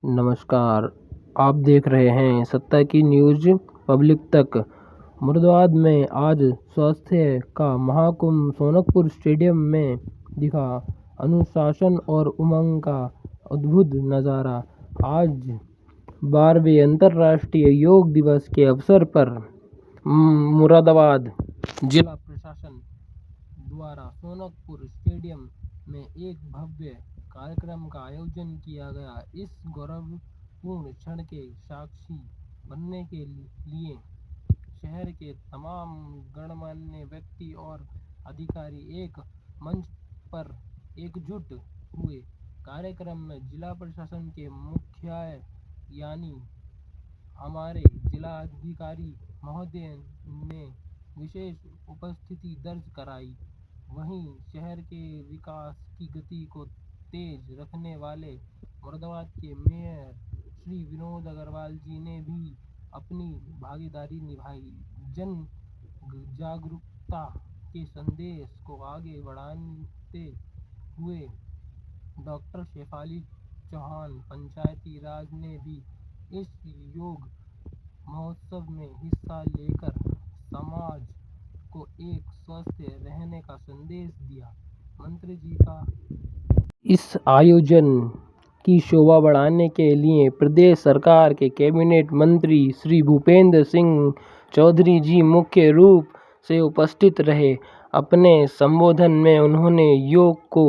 नमस्कार, आप देख रहे हैं सत्ता की न्यूज़ पब्लिक तक। मुरादाबाद में आज स्वास्थ्य का महाकुंभ सोनकपुर स्टेडियम में दिखा अनुशासन और उमंग का अद्भुत नज़ारा। आज 12वें अंतर्राष्ट्रीय योग दिवस के अवसर पर मुरादाबाद जिला प्रशासन द्वारा सोनकपुर स्टेडियम में एक भव्य कार्यक्रम का आयोजन किया गया। इस गौरवपूर्ण क्षण के साक्षी बनने के लिए शहर के तमाम गणमान्य व्यक्ति और अधिकारी एक मंच पर एकजुट हुए। कार्यक्रम में जिला प्रशासन के मुख्यालय यानी हमारे जिलाधिकारी महोदय ने विशेष उपस्थिति दर्ज कराई। वहीं शहर के विकास की गति को तेज रखने वाले मुरादाबाद के मेयर श्री विनोद अग्रवाल जी ने भी अपनी भागीदारी निभाई। जन जागरूकता के संदेश को आगे बढ़ाते हुए डॉक्टर शेफाली चौहान पंचायती राज ने भी इस योग महोत्सव में हिस्सा लेकर समाज को एक स्वस्थ रहने का संदेश दिया। मंत्री जी का इस आयोजन की शोभा बढ़ाने के लिए प्रदेश सरकार के कैबिनेट मंत्री श्री भूपेंद्र सिंह चौधरी जी मुख्य रूप से उपस्थित रहे। अपने संबोधन में उन्होंने योग को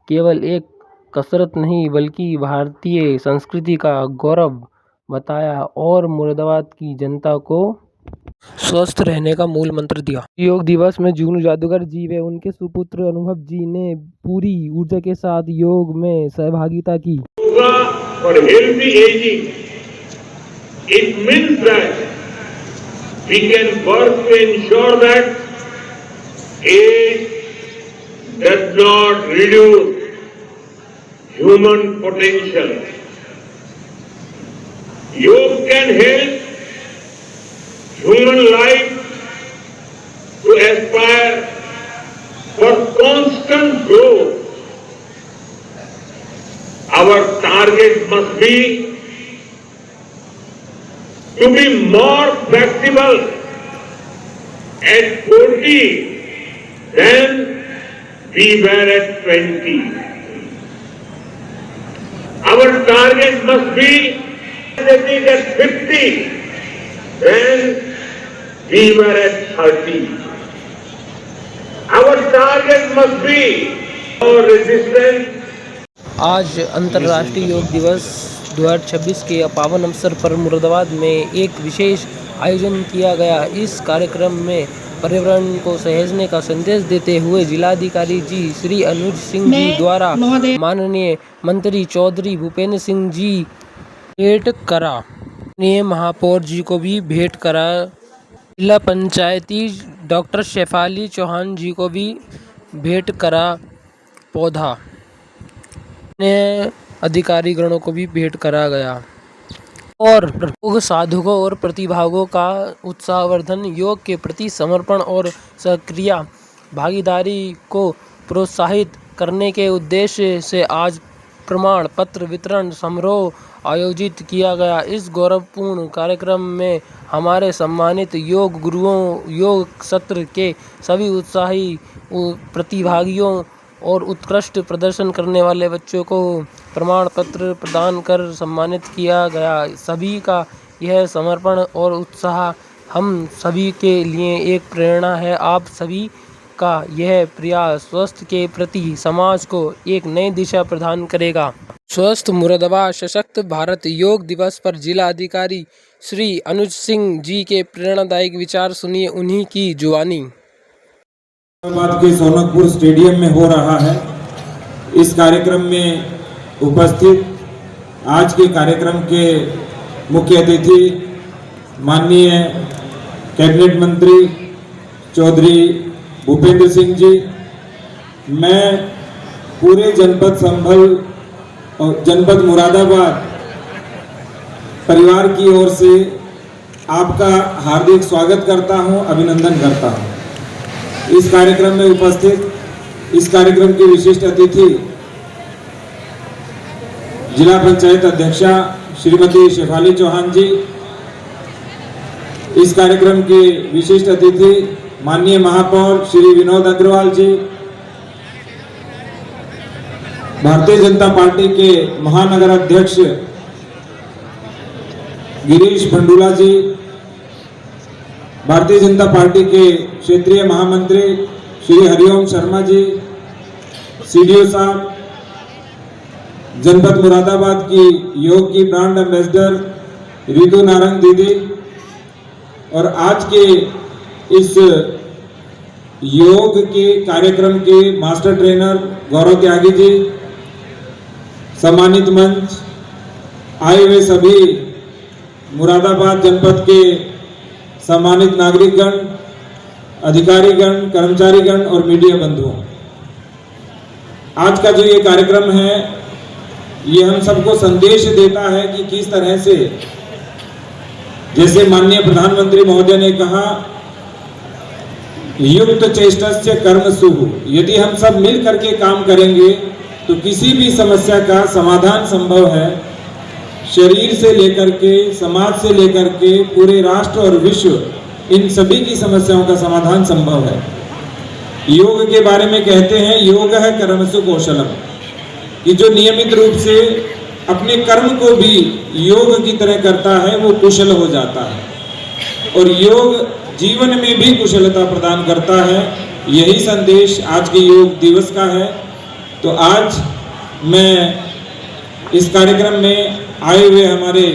केवल एक कसरत नहीं बल्कि भारतीय संस्कृति का गौरव बताया और मुरादाबाद की जनता को स्वस्थ रहने का मूल मंत्र दिया। योग दिवस में जुगनू जादूगर जी व उनके सुपुत्र अनुभव जी ने पूरी ऊर्जा के साथ योग में सहभागिता की। For healthy aging, it means that we can work to ensure that age does not reduce human potential. Yoga can help human life to aspire for constant growth. Our target must be to be more flexible at 40 than we were at 20. Our target must be at 50 than we were at 30. Our target must be more resistant. आज अंतर्राष्ट्रीय योग दिवस 2026 के पावन अवसर पर मुरादाबाद में एक विशेष आयोजन किया गया। इस कार्यक्रम में पर्यावरण को सहेजने का संदेश देते हुए जिलाधिकारी जी श्री अनुज सिंह जी द्वारा माननीय मंत्री चौधरी भूपेंद्र सिंह जी भेंट करा, महापौर जी को भी भेंट करा, जिला पंचायती डॉक्टर शेफाली चौहान जी को भी भेंट करा पौधा, अधिकारी गणों को भी भेंट करा गया और योग साधकों और प्रतिभागियों का उत्साहवर्धन, योग के प्रति समर्पण और सक्रिय भागीदारी को प्रोत्साहित करने के उद्देश्य से आज प्रमाण पत्र वितरण समारोह आयोजित किया गया। इस गौरवपूर्ण कार्यक्रम में हमारे सम्मानित योग गुरुओं, योग सत्र के सभी उत्साही प्रतिभागियों और उत्कृष्ट प्रदर्शन करने वाले बच्चों को प्रमाण पत्र प्रदान कर सम्मानित किया गया। सभी का यह समर्पण और उत्साह हम सभी के लिए एक प्रेरणा है। आप सभी का यह प्रयास स्वास्थ्य के प्रति समाज को एक नई दिशा प्रदान करेगा। स्वस्थ मुरादाबाद सशक्त भारत योग दिवस पर जिला अधिकारी श्री अनुज सिंह जी के प्रेरणादायक विचार सुनिए उन्हीं की जुबानी। मुरादाबाद के सोनकपुर स्टेडियम में हो रहा है। इस कार्यक्रम में उपस्थित आज के कार्यक्रम के मुख्य अतिथि माननीय कैबिनेट मंत्री चौधरी भूपेंद्र सिंह जी, मैं पूरे जनपद संभल और जनपद मुरादाबाद परिवार की ओर से आपका हार्दिक स्वागत करता हूं, अभिनंदन करता हूं। इस कार्यक्रम में उपस्थित इस कार्यक्रम के विशिष्ट अतिथि जिला पंचायत अध्यक्षा श्रीमती शेफाली चौहान जी, इस कार्यक्रम के विशिष्ट अतिथि माननीय महापौर श्री विनोद अग्रवाल जी, भारतीय जनता पार्टी के महानगर अध्यक्ष गिरीश भंडूला जी, भारतीय जनता पार्टी के क्षेत्रीय महामंत्री श्री हरिओम शर्मा जी, सीडीओ साहब, जनपद मुरादाबाद की योग की ब्रांड एम्बेसडर रितु नारंग दीदी, और आज के इस योग के कार्यक्रम के मास्टर ट्रेनर गौरव त्यागी जी, सम्मानित मंच, आए हुए सभी मुरादाबाद जनपद के सम्मानित नागरिकगण, अधिकारीगण, कर्मचारीगण और मीडिया बंधुओं, आज का जो ये कार्यक्रम है ये हम सबको संदेश देता है कि किस तरह से, जैसे माननीय प्रधानमंत्री महोदय ने कहा, युक्त चेष्टस्य कर्मसु, यदि हम सब मिल करके काम करेंगे तो किसी भी समस्या का समाधान संभव है। शरीर से लेकर के, समाज से लेकर के, पूरे राष्ट्र और विश्व, इन सभी की समस्याओं का समाधान संभव है। योग के बारे में कहते हैं, योग है कर्मसु कौशलम, कि जो नियमित रूप से अपने कर्म को भी योग की तरह करता है वो कुशल हो जाता है, और योग जीवन में भी कुशलता प्रदान करता है। यही संदेश आज के योग दिवस का है। तो आज मैं इस कार्यक्रम में आए हुए हमारे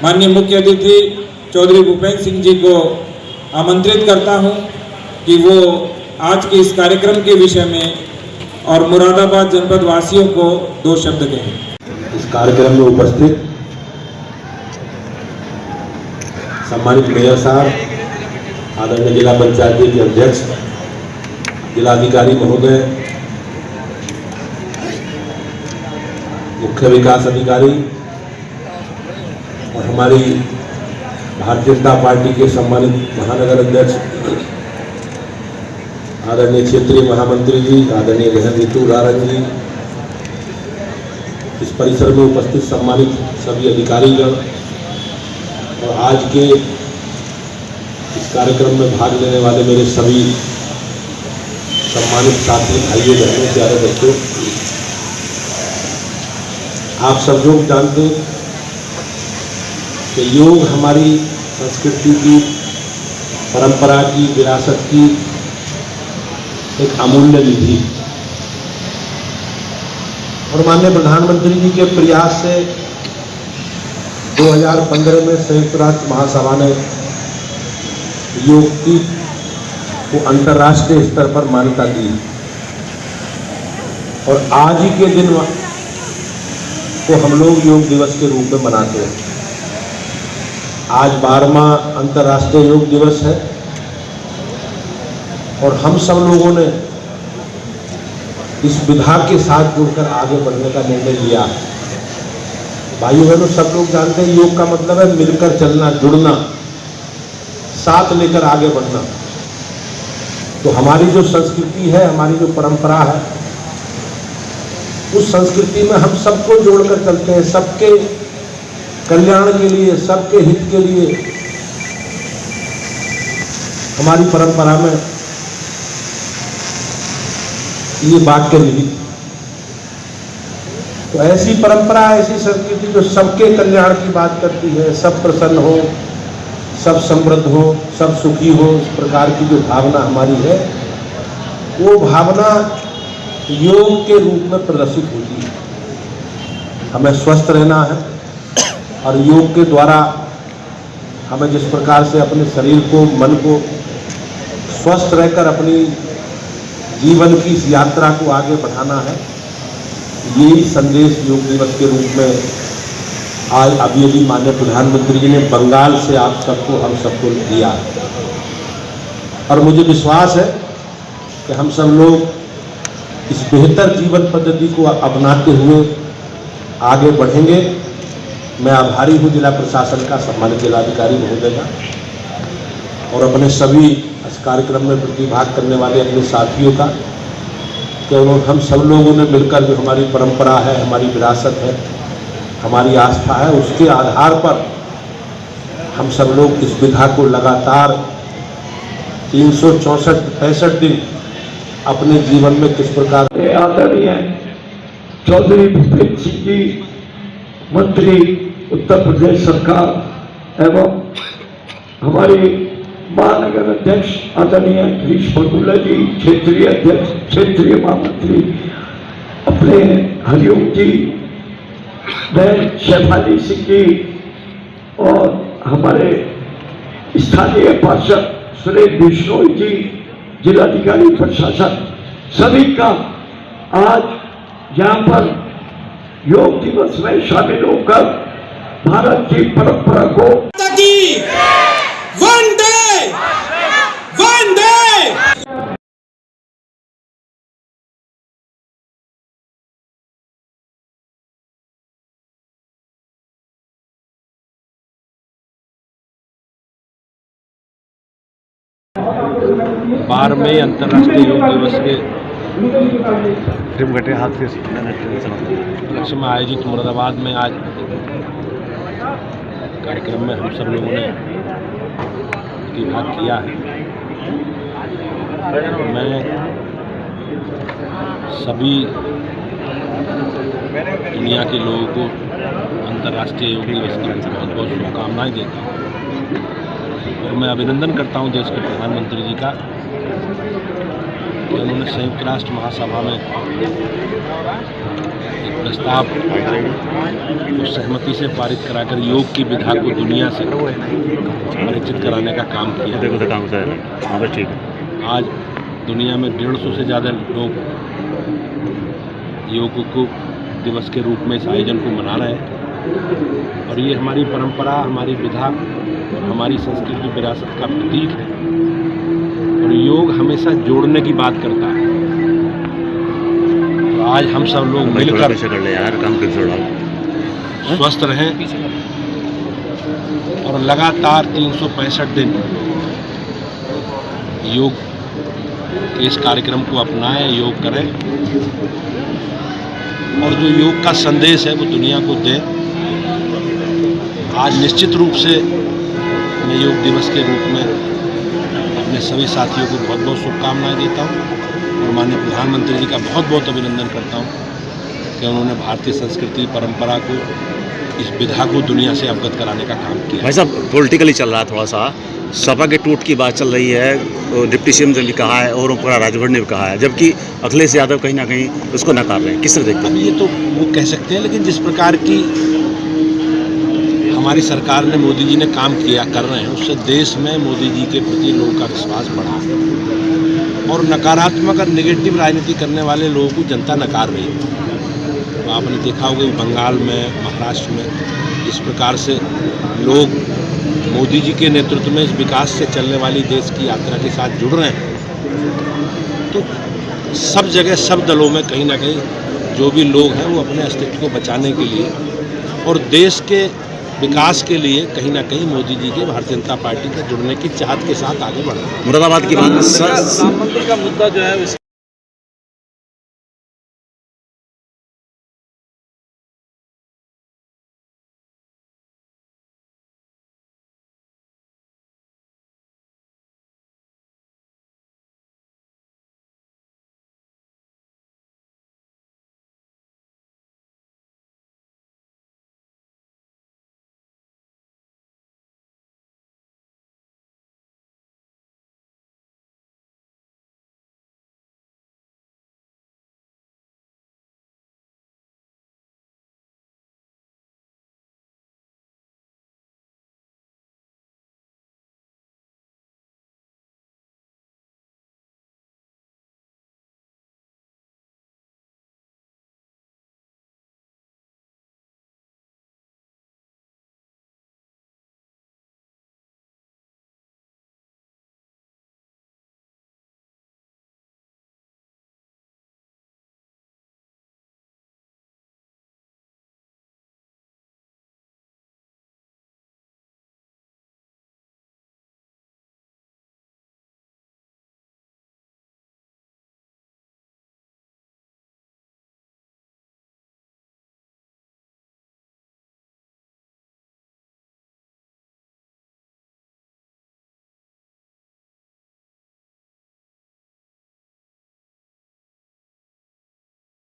माननीय मुख्य अतिथि चौधरी भूपेंद्र सिंह जी को आमंत्रित करता हूं कि वो आज के इस कार्यक्रम के विषय में और मुरादाबाद जनपद वासियों को 2 शब्द कहें। इस कार्यक्रम में उपस्थित सम्मानित मेयर साहब, आदरणीय जिला पंचायत के अध्यक्ष, जिलाधिकारी महोदय, मुख्य विकास अधिकारी और हमारी भारतीय जनता पार्टी के सम्मानित महानगर अध्यक्ष आदरणीय क्षेत्रीय महामंत्री जी, आदरणीय बहन रितु नारंग जी, इस परिसर में उपस्थित सम्मानित सभी अधिकारीगण और आज के इस कार्यक्रम में भाग लेने वाले मेरे सभी सम्मानित साथी, भाइयों, बहनों, प्यारे बच्चों, आप सब लोग जानते हैं कि योग हमारी संस्कृति की, परंपरा की, विरासत की एक अमूल्य निधि, और माननीय प्रधानमंत्री जी के प्रयास से 2015 में संयुक्त राष्ट्र महासभा ने योग की को अंतर्राष्ट्रीय स्तर पर मान्यता दी, और आज ही के दिन को हम लोग योग दिवस के रूप में मनाते हैं। आज 12वां अंतर्राष्ट्रीय योग दिवस है, और हम सब लोगों ने इस विधा के साथ जुड़कर आगे बढ़ने का निर्णय लिया। भाइयों बहनों, सब लोग जानते हैं योग का मतलब है मिलकर चलना, जुड़ना, साथ लेकर आगे बढ़ना। तो हमारी जो संस्कृति है, हमारी जो परंपरा है, उस संस्कृति में हम सबको जोड़कर चलते हैं, सबके कल्याण के लिए, सबके हित के लिए। हमारी परंपरा में ये वाक्य निहित। तो ऐसी परंपरा, ऐसी संस्कृति जो सबके कल्याण की बात करती है, सब प्रसन्न हो, सब समृद्ध हो, सब सुखी हो, इस प्रकार की जो भावना हमारी है, वो भावना योग के रूप में प्रदर्शित होती है। हमें स्वस्थ रहना है, और योग के द्वारा हमें जिस प्रकार से अपने शरीर को, मन को स्वस्थ रहकर अपनी जीवन की इस यात्रा को आगे बढ़ाना है, यही संदेश योग दिवस के रूप में आज अभी अभी माननीय प्रधानमंत्री जी ने बंगाल से आप सबको, हम सबको दिया। और मुझे विश्वास है कि हम सब लोग इस बेहतर जीवन पद्धति को अपनाते हुए आगे बढ़ेंगे। मैं आभारी हूँ जिला प्रशासन का, सम्मानित जिलाधिकारी महोदय का, और अपने सभी इस कार्यक्रम में प्रतिभाग करने वाले अपने साथियों का, कि हम सब लोगों ने मिलकर जो हमारी परंपरा है, हमारी विरासत है, हमारी आस्था है, उसके आधार पर हम सब लोग इस विधा को लगातार 364-65 दिन अपने जीवन में किस प्रकार आदरणीय चौधरी भूपेंद्र सिंह जी, मंत्री उत्तर प्रदेश सरकार एवं हमारे महानगर अध्यक्ष आदरणीय गिरीश बघेला जी, क्षेत्रीय अध्यक्ष, क्षेत्रीय महामंत्री अपने हरिओम जी, बहन शेफाली सिंह जी और हमारे स्थानीय पार्षद सुरेश बिश्नोई जी, जिलाधिकारी प्रशासन, सभी का आज यहाँ पर योग दिवस में शामिल होकर भारत की परंपरा को बारहवें अंतर्राष्ट्रीय योग दिवस के लक्ष्य में आयोजित मुरादाबाद में आज कार्यक्रम में हम सब लोगों ने प्रतिभाग किया है। मैं सभी दुनिया के लोगों को अंतर्राष्ट्रीय योग दिवस की बहुत बहुत शुभकामनाएं देता हूँ और मैं अभिनंदन करता हूँ देश के प्रधानमंत्री जी का कि उन्होंने संयुक्त राष्ट्र महासभा में एक प्रस्ताव को सहमति से पारित कराकर योग की विधा को दुनिया से परिचित कराने का काम किया। आज दुनिया में 150 से ज़्यादा लोग योग को दिवस के रूप में इस आयोजन को मना रहे हैं और ये हमारी परंपरा, हमारी विधा, हमारी संस्कृति विरासत का प्रतीक है और योग हमेशा जोड़ने की बात करता है। तो आज हम सब लोग मिलकर स्वस्थ रहें और लगातार 365 दिन योग के इस कार्यक्रम को अपनाएं, योग करें और जो योग का संदेश है वो दुनिया को दें। आज निश्चित रूप से मैं योग दिवस के रूप में अपने सभी साथियों को बहुत बहुत शुभकामनाएं देता हूं और माननीय प्रधानमंत्री जी का बहुत बहुत अभिनंदन करता हूं कि उन्होंने भारतीय संस्कृति परंपरा को, इस विधा को दुनिया से अवगत कराने का काम किया। भाई साहब, पॉलिटिकली चल रहा है थोड़ा सा, सपा के टूट की बात चल रही है, डिप्टी सीएम ने भी कहा है और पूरा राजभर ने भी कहा है, जबकि अखिलेश यादव कहीं ना कहीं उसको नकार रहे हैं। किस तरह देखते हैं? ये तो वो कह सकते हैं, लेकिन जिस प्रकार की हमारी सरकार ने, मोदी जी ने काम किया कर रहे हैं, उससे देश में मोदी जी के प्रति लोगों का विश्वास बढ़ा और नकारात्मक और नेगेटिव राजनीति करने वाले लोगों को जनता नकार रही है। तो आपने देखा होगा बंगाल में, महाराष्ट्र में इस प्रकार से लोग मोदी जी के नेतृत्व में इस विकास से चलने वाली देश की यात्रा के साथ जुड़ रहे हैं। तो सब जगह, सब दलों में कहीं ना कहीं जो भी लोग हैं वो अपने अस्तित्व को बचाने के लिए और देश के विकास के लिए कहीं ना कहीं मोदी जी के, भारतीय जनता पार्टी के जुड़ने की चाहत के साथ आगे बढ़ रहे हैं। मुरादाबाद की बात राम मंदिर का मुद्दा जो है